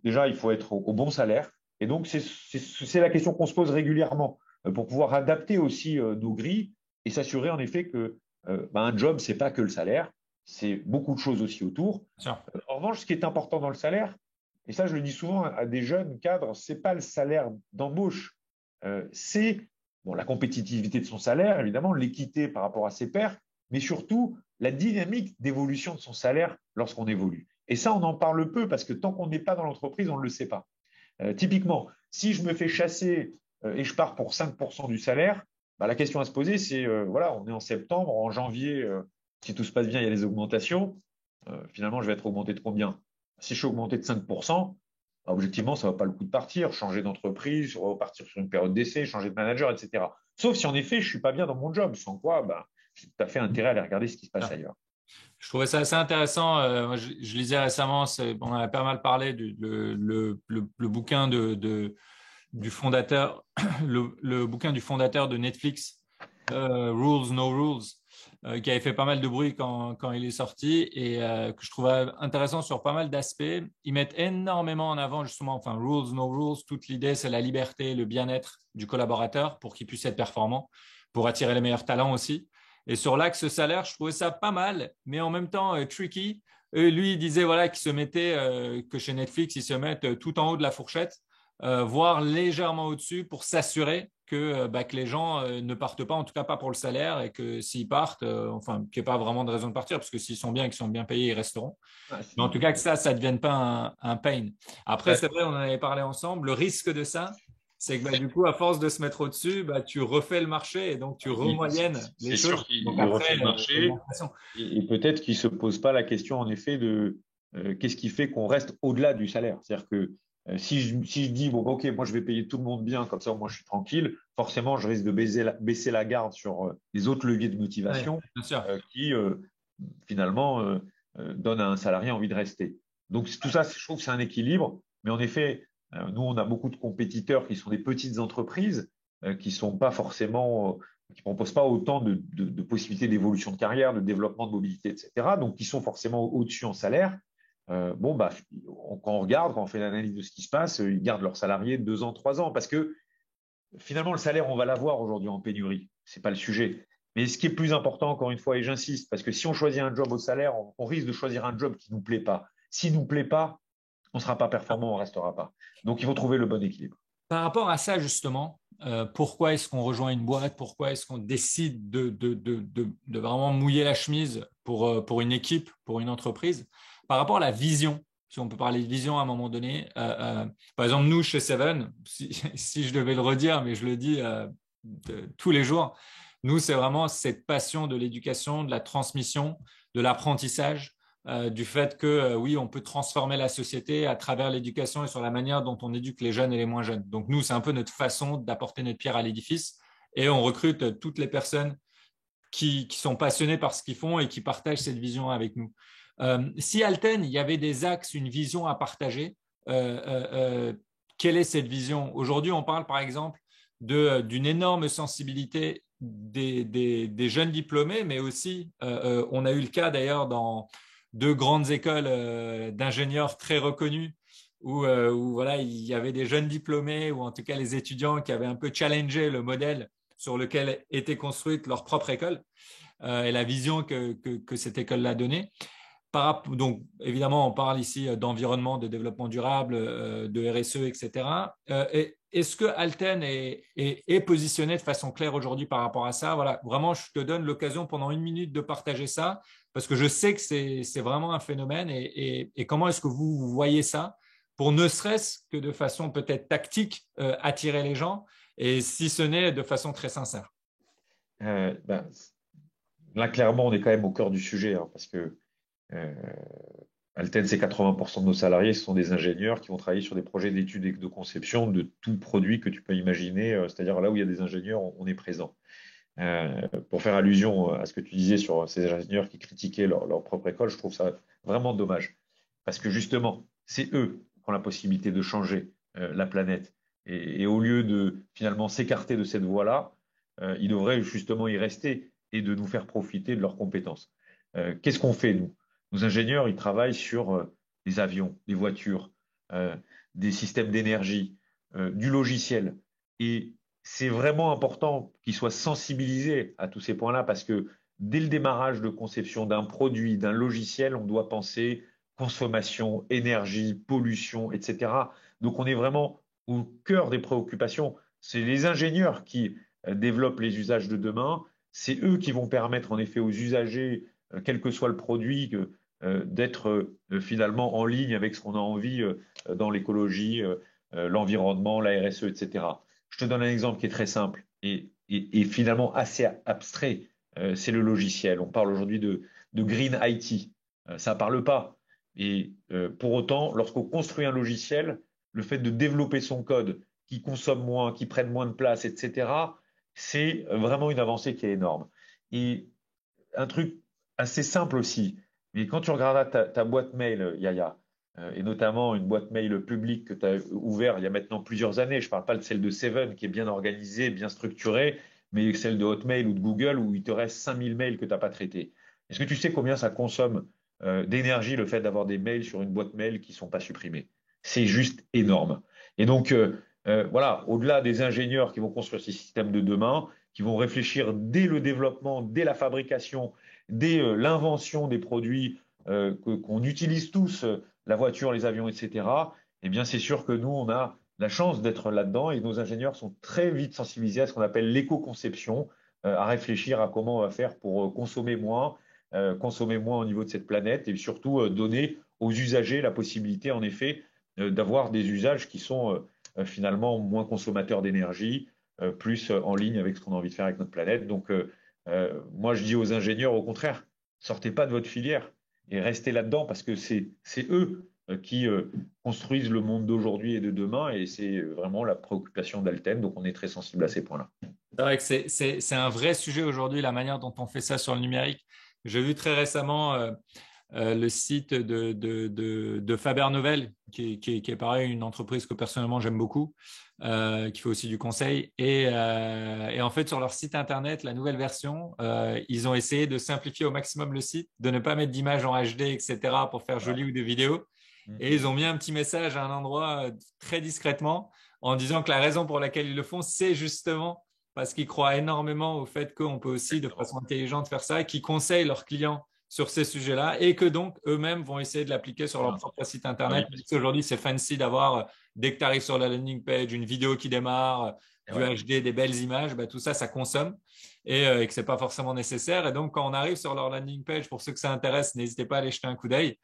déjà, il faut être au bon salaire. Et donc, c'est la question qu'on se pose régulièrement pour pouvoir adapter aussi nos grilles et s'assurer en effet que un job, c'est pas que le salaire, c'est beaucoup de choses aussi autour. Bien sûr. En revanche, ce qui est important dans le salaire, et ça, je le dis souvent à des jeunes cadres, c'est pas le salaire d'embauche, c'est bon, la compétitivité de son salaire, évidemment, l'équité par rapport à ses pairs, mais surtout la dynamique d'évolution de son salaire lorsqu'on évolue. Et ça, on en parle peu parce que tant qu'on n'est pas dans l'entreprise, on ne le sait pas. Typiquement, si je me fais chasser et je pars pour 5% du salaire, la question à se poser, c'est, voilà, on est en septembre, en janvier, si tout se passe bien, il y a les augmentations. Finalement, je vais être augmenté de combien? Si je suis augmenté de 5%, objectivement, ça ne va pas le coup de partir, changer d'entreprise, repartir sur une période d'essai, changer de manager, etc. Sauf si en effet, je ne suis pas bien dans mon job, sans quoi j'ai tout à fait intérêt à aller regarder ce qui se passe ailleurs. Je trouvais ça assez intéressant. Moi, je lisais récemment, on a pas mal parlé le bouquin du fondateur, le bouquin du fondateur de Netflix, Rules, No Rules, qui avait fait pas mal de bruit quand il est sorti et que je trouvais intéressant sur pas mal d'aspects. Ils mettent énormément en avant justement, enfin, Rules, No Rules, toute l'idée, c'est la liberté, le bien-être du collaborateur pour qu'il puisse être performant, pour attirer les meilleurs talents aussi. Et sur l'axe salaire, je trouvais ça pas mal, mais en même temps tricky. Lui, il disait voilà, qu'il se mettait, que chez Netflix, ils se mettent tout en haut de la fourchette, voire légèrement au-dessus pour s'assurer que les gens ne partent pas, en tout cas pas pour le salaire, et que s'ils partent, enfin, qu'il n'y ait pas vraiment de raison de partir, parce que s'ils sont bien et qu'ils sont bien payés, ils resteront. Ah, Mais en tout cas, que ça ne devienne pas un pain. Après, ouais. c'est vrai, on en avait parlé ensemble. Le risque de ça, c'est que du coup, à force de se mettre au-dessus, tu refais le marché et donc tu remoyennes les C'est sûr choses. Donc qu'il refait après, le il y a marché l'impression. et peut-être qu'il ne se pose pas la question, en effet, de qu'est-ce qui fait qu'on reste au-delà du salaire. C'est-à-dire que si je dis, bon, OK, moi, je vais payer tout le monde bien, comme ça, moi, je suis tranquille, forcément, je risque de baisser la garde sur les autres leviers de Oui, motivation bien sûr. qui, finalement, donnent à un salarié envie de rester. Donc, tout ça, je trouve que c'est un équilibre. Mais en effet, nous, on a beaucoup de compétiteurs qui sont des petites entreprises qui sont pas forcément qui proposent pas autant de possibilités d'évolution de carrière, de développement de mobilité, etc. Donc, qui sont forcément au-dessus en salaire. Quand on regarde, quand on fait l'analyse de ce qui se passe, ils gardent leurs salariés 2 ans, 3 ans, parce que finalement, le salaire, on va l'avoir aujourd'hui en pénurie. C'est pas le sujet. Mais ce qui est plus important, encore une fois, et j'insiste, parce que si on choisit un job au salaire, on risque de choisir un job qui nous plaît pas. S'il nous plaît pas, on ne sera pas performant, on ne restera pas. Donc, il faut trouver le bon équilibre. Par rapport à ça, justement, pourquoi est-ce qu'on rejoint une boîte? Pourquoi est-ce qu'on décide de vraiment mouiller la chemise pour une équipe, pour une entreprise? Par rapport à la vision, si on peut parler de vision à un moment donné, par exemple, nous, chez Seven, si je devais le redire, mais je le dis tous les jours, nous, c'est vraiment cette passion de l'éducation, de la transmission, de l'apprentissage, du fait que oui, on peut transformer la société à travers l'éducation et sur la manière dont on éduque les jeunes et les moins jeunes. Donc nous, c'est un peu notre façon d'apporter notre pierre à l'édifice et on recrute toutes les personnes qui sont passionnées par ce qu'ils font et qui partagent cette vision avec nous. Si Alten, il y avait des axes, une vision à partager, quelle est cette vision? Aujourd'hui, on parle par exemple d'une énorme sensibilité des jeunes diplômés, mais aussi, on a eu le cas d'ailleurs dans deux grandes écoles d'ingénieurs très reconnues où voilà, il y avait des jeunes diplômés ou en tout cas les étudiants qui avaient un peu challengé le modèle sur lequel était construite leur propre école et la vision que cette école-là donnée. Donc, évidemment, on parle ici d'environnement, de développement durable, de RSE, etc. Est-ce que Alten est positionné de façon claire aujourd'hui par rapport à ça? Voilà, vraiment, je te donne l'occasion pendant 1 minute de partager ça, parce que je sais que c'est vraiment un phénomène. Et comment est-ce que vous voyez ça pour ne serait-ce que de façon peut-être tactique attirer les gens, et si ce n'est de façon très sincère? Euh, ben, Là, clairement, on est quand même au cœur du sujet, hein, parce que euh, Alten, c'est 80% de nos salariés, ce sont des ingénieurs qui vont travailler sur des projets d'études et de conception de tout produit que tu peux imaginer, c'est-à-dire là où il y a des ingénieurs, on est présent. Pour faire allusion à ce que tu disais sur ces ingénieurs qui critiquaient leur propre école, je trouve ça vraiment dommage. Parce que justement, c'est eux qui ont la possibilité de changer la planète. Et au lieu de finalement s'écarter de cette voie-là, ils devraient justement y rester et de nous faire profiter de leurs compétences. Qu'est-ce qu'on fait, nous? Nos ingénieurs, ils travaillent sur les avions, les voitures. des systèmes d'énergie, du logiciel. Et c'est vraiment important qu'ils soient sensibilisés à tous ces points-là parce que dès le démarrage de conception d'un produit, d'un logiciel, on doit penser consommation, énergie, pollution, etc. Donc on est vraiment au cœur des préoccupations. C'est les ingénieurs qui développent les usages de demain. C'est eux qui vont permettre en effet aux usagers, quel que soit le produit, d'être finalement en ligne avec ce qu'on a envie dans l'écologie, l'environnement, la RSE, etc. Je te donne un exemple qui est très simple et finalement assez abstrait. C'est le logiciel. On parle aujourd'hui de Green IT. Ça ne parle pas. Et pour autant, lorsqu'on construit un logiciel, le fait de développer son code qui consomme moins, qui prenne moins de place, etc., c'est vraiment une avancée qui est énorme. Et un truc assez simple aussi, mais quand tu regarderas ta boîte mail, Yaya, et notamment une boîte mail publique que tu as ouverte il y a maintenant plusieurs années, je ne parle pas de celle de Seven qui est bien organisée, bien structurée, mais celle de Hotmail ou de Google où il te reste 5000 mails que tu n'as pas traités. Est-ce que tu sais combien ça consomme d'énergie le fait d'avoir des mails sur une boîte mail qui ne sont pas supprimés? C'est juste énorme. Et donc, voilà, au-delà des ingénieurs qui vont construire ces systèmes de demain, qui vont réfléchir dès le développement, dès la fabrication, dès l'invention des produits qu'on utilise tous, la voiture, les avions, etc., eh bien, c'est sûr que nous, on a la chance d'être là-dedans et nos ingénieurs sont très vite sensibilisés à ce qu'on appelle l'éco-conception, à réfléchir à comment on va faire pour consommer moins au niveau de cette planète et surtout donner aux usagers la possibilité, en effet, d'avoir des usages qui sont finalement moins consommateurs d'énergie, plus en ligne avec ce qu'on a envie de faire avec notre planète. Donc, moi, je dis aux ingénieurs, au contraire, sortez pas de votre filière et restez là-dedans parce que c'est eux qui construisent le monde d'aujourd'hui et de demain et c'est vraiment la préoccupation d'Alten. Donc, on est très sensible à ces points-là. C'est vrai que c'est un vrai sujet aujourd'hui, la manière dont on fait ça sur le numérique. J'ai vu très récemment le site de Faber Novel, qui est pareil, une entreprise que personnellement j'aime beaucoup, qui fait aussi du conseil. Et en fait, sur leur site internet, la nouvelle version, ils ont essayé de simplifier au maximum le site, de ne pas mettre d'images en HD, etc., pour faire Voilà. joli ou des vidéos. Et ils ont mis un petit message à un endroit très discrètement en disant que la raison pour laquelle ils le font, c'est justement parce qu'ils croient énormément au fait qu'on peut aussi, de Exactement. façon intelligente, faire ça et qu'ils conseillent leurs clients sur ces sujets-là et que donc eux-mêmes vont essayer de l'appliquer sur leur Voilà. propre site Ah oui, internet. parce que, Aujourd'hui, c'est fancy d'avoir, dès que tu arrives sur la landing page, une vidéo qui démarre, du ouais. HD, des belles images, bah, tout ça, ça consomme et que c'est pas forcément nécessaire. Et donc, quand on arrive sur leur landing page, pour ceux que ça intéresse, n'hésitez pas à aller jeter un coup d'œil,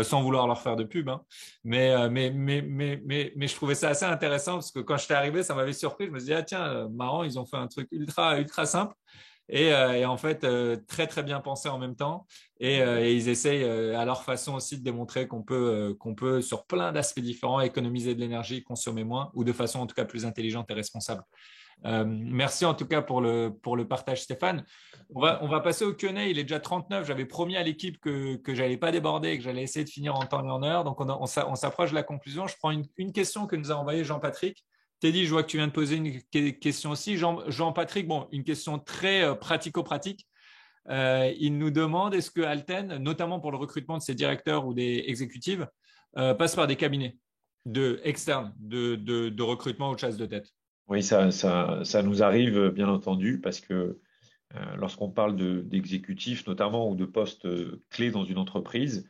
sans vouloir leur faire de pub, hein. Mais je trouvais ça assez intéressant parce que quand j'étais arrivé, ça m'avait surpris. Je me suis dit, ah tiens, marrant, ils ont fait un truc ultra simple et en fait très très bien pensé en même temps et ils essayent à leur façon aussi de démontrer qu'on peut sur plein d'aspects différents économiser de l'énergie, consommer moins ou de façon en tout cas plus intelligente et responsable. Merci en tout cas pour le partage, Stéphane. On va passer au Q&A. Il est déjà 39. J'avais promis à l'équipe que j'allais pas déborder, que j'allais essayer de finir en temps et en heure. Donc, on s'approche de la conclusion. Je prends une question que nous a envoyée Jean-Patrick. Teddy, je vois que tu viens de poser une question aussi. Jean-Patrick, bon, une question très pratico-pratique. Il nous demande est-ce que Alten, notamment pour le recrutement de ses directeurs ou des exécutives, passe par des cabinets externes de recrutement ou de chasse de tête? Oui, ça nous arrive, bien entendu, parce que lorsqu'on parle d'exécutifs, notamment, ou de postes clés dans une entreprise,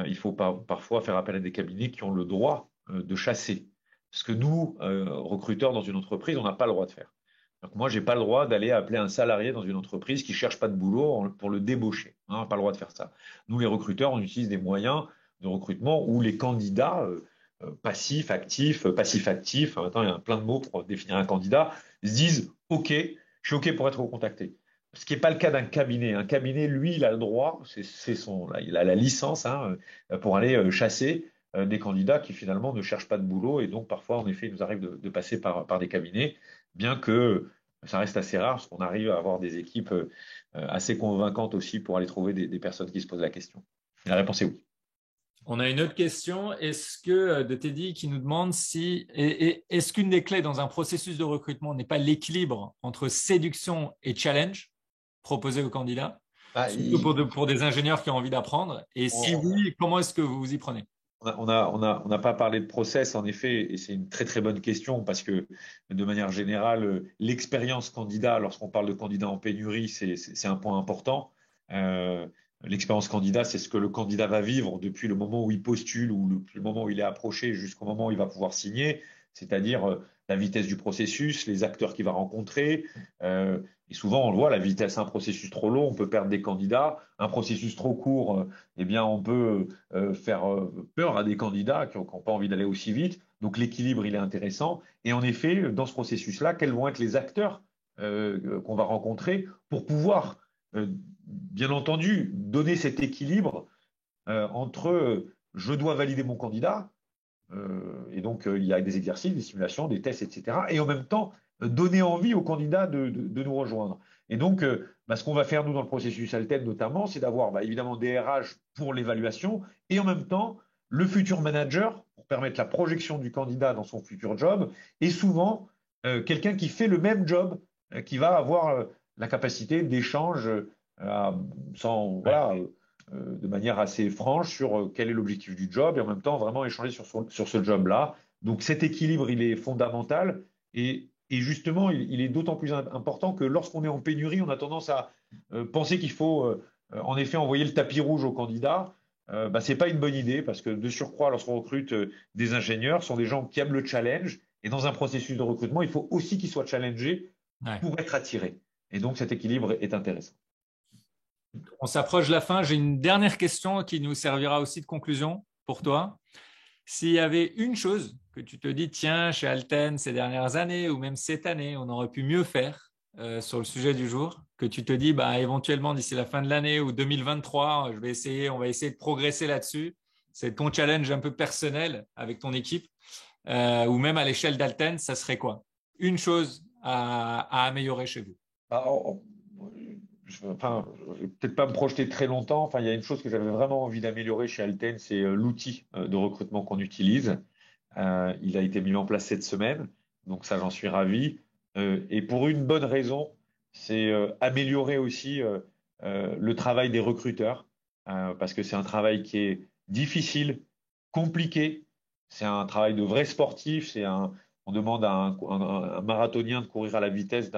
il faut parfois faire appel à des cabinets qui ont le droit de chasser. Ce que nous, recruteurs dans une entreprise, on n'a pas le droit de faire. Donc moi, j'ai pas le droit d'aller appeler un salarié dans une entreprise qui cherche pas de boulot pour le débaucher. On n'a pas le droit de faire ça. Nous, les recruteurs, on utilise des moyens de recrutement où les candidats passif-actif, en même temps, il y a plein de mots pour définir un candidat, se disent OK, je suis OK pour être contacté. Ce qui n'est pas le cas d'un cabinet. Un cabinet, lui, il a le droit, il a la licence hein, pour aller chasser des candidats qui finalement ne cherchent pas de boulot. Et donc, parfois, en effet, il nous arrive de passer par des cabinets, bien que ça reste assez rare, parce qu'on arrive à avoir des équipes assez convaincantes aussi pour aller trouver des personnes qui se posent la question. Et la réponse est oui. On a une autre question. Est-ce que de Teddy qui nous demande si est-ce qu'une des clés dans un processus de recrutement n'est pas l'équilibre entre séduction et challenge proposé aux candidats, Bah, surtout pour des ingénieurs qui ont envie d'apprendre? Et si on- oui, comment est-ce que vous vous y prenez? On n'a pas parlé de process, en effet, et c'est une très très bonne question parce que de manière générale, l'expérience candidat, lorsqu'on parle de candidat en pénurie, c'est un point important. Euh, L'expérience candidat, c'est ce que le candidat va vivre depuis le moment où il postule ou depuis le moment où il est approché jusqu'au moment où il va pouvoir signer, c'est-à-dire la vitesse du processus, les acteurs qu'il va rencontrer. Et souvent, on le voit, la vitesse, un processus trop long, on peut perdre des candidats. Un processus trop court, eh bien, on peut faire peur à des candidats qui n'ont pas envie d'aller aussi vite. Donc l'équilibre, il est intéressant. Et en effet, dans ce processus-là, quels vont être les acteurs qu'on va rencontrer pour pouvoir, bien entendu, donner cet équilibre entre je dois valider mon candidat, et donc il y a des exercices, des simulations, des tests, etc. Et en même temps, donner envie aux candidats de nous rejoindre. Et donc, ce qu'on va faire, nous, dans le processus Alten notamment, c'est d'avoir évidemment des RH pour l'évaluation et en même temps le futur manager pour permettre la projection du candidat dans son futur job et souvent quelqu'un qui fait le même job, qui va avoir la capacité d'échange sans, Ouais. voilà, de manière assez franche sur quel est l'objectif du job et en même temps vraiment échanger sur ce job-là. Donc cet équilibre, il est fondamental et justement, il est d'autant plus important que lorsqu'on est en pénurie, on a tendance à penser qu'il faut en effet envoyer le tapis rouge aux candidats. C'est pas une bonne idée parce que de surcroît, lorsqu'on recrute des ingénieurs, ce sont des gens qui aiment le challenge et dans un processus de recrutement, il faut aussi qu'ils soient challengés Ouais. pour être attirés. Et donc cet équilibre est intéressant. On s'approche de la fin. J'ai une dernière question qui nous servira aussi de conclusion pour toi. S'il y avait une chose que tu te dis, tiens, chez Alten, ces dernières années ou même cette année, on aurait pu mieux faire sur le sujet du jour, que tu te dis, éventuellement d'ici la fin de l'année ou 2023, on va essayer de progresser là-dessus. C'est ton challenge un peu personnel avec ton équipe ou même à l'échelle d'Alten, ça serait quoi? Une chose à améliorer chez vous. Bah, je vais peut-être pas me projeter très longtemps. Enfin, il y a une chose que j'avais vraiment envie d'améliorer chez Alten, c'est l'outil de recrutement qu'on utilise. Il a été mis en place cette semaine, donc ça, j'en suis ravi. Et pour une bonne raison, c'est améliorer aussi le travail des recruteurs, parce que c'est un travail qui est difficile, compliqué. C'est un travail de vrai sportif. On demande à un marathonien de courir à la vitesse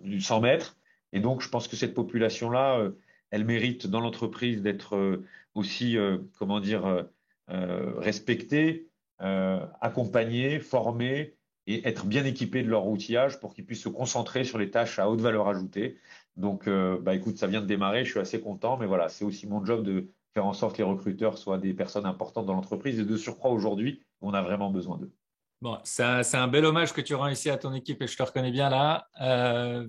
du 100 mètres. Et donc, je pense que cette population-là, elle mérite dans l'entreprise d'être aussi, comment dire, respectée, accompagnée, formée et être bien équipée de leur outillage pour qu'ils puissent se concentrer sur les tâches à haute valeur ajoutée. Donc, écoute, ça vient de démarrer, je suis assez content, mais voilà, c'est aussi mon job de faire en sorte que les recruteurs soient des personnes importantes dans l'entreprise et de surcroît aujourd'hui, on a vraiment besoin d'eux. Bon, c'est un bel hommage que tu rends ici à ton équipe et je te reconnais bien là.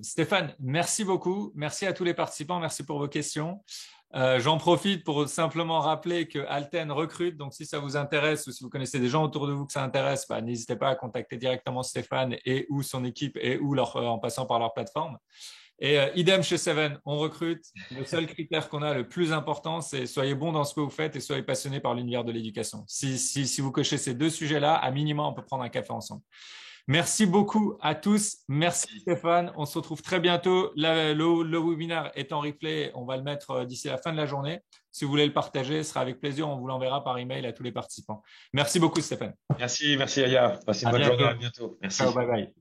Stéphane, merci beaucoup. Merci à tous les participants. Merci pour vos questions. J'en profite pour simplement rappeler que Alten recrute. Donc, si ça vous intéresse ou si vous connaissez des gens autour de vous que ça intéresse, n'hésitez pas à contacter directement Stéphane et ou son équipe et ou en passant par leur plateforme. Et idem chez Seven, on recrute. Le seul critère qu'on a, le plus important, c'est soyez bon dans ce que vous faites et soyez passionné par l'univers de l'éducation. Si vous cochez ces deux sujets-là, à minima, on peut prendre un café ensemble. Merci beaucoup à tous. Merci Stéphane. On se retrouve très bientôt. Le webinaire est en replay. On va le mettre d'ici la fin de la journée. Si vous voulez le partager, ce sera avec plaisir. On vous l'enverra par email à tous les participants. Merci beaucoup Stéphane. Merci Aya. Passez une À bonne journée. À bientôt. bientôt. Ciao, Merci. bye bye.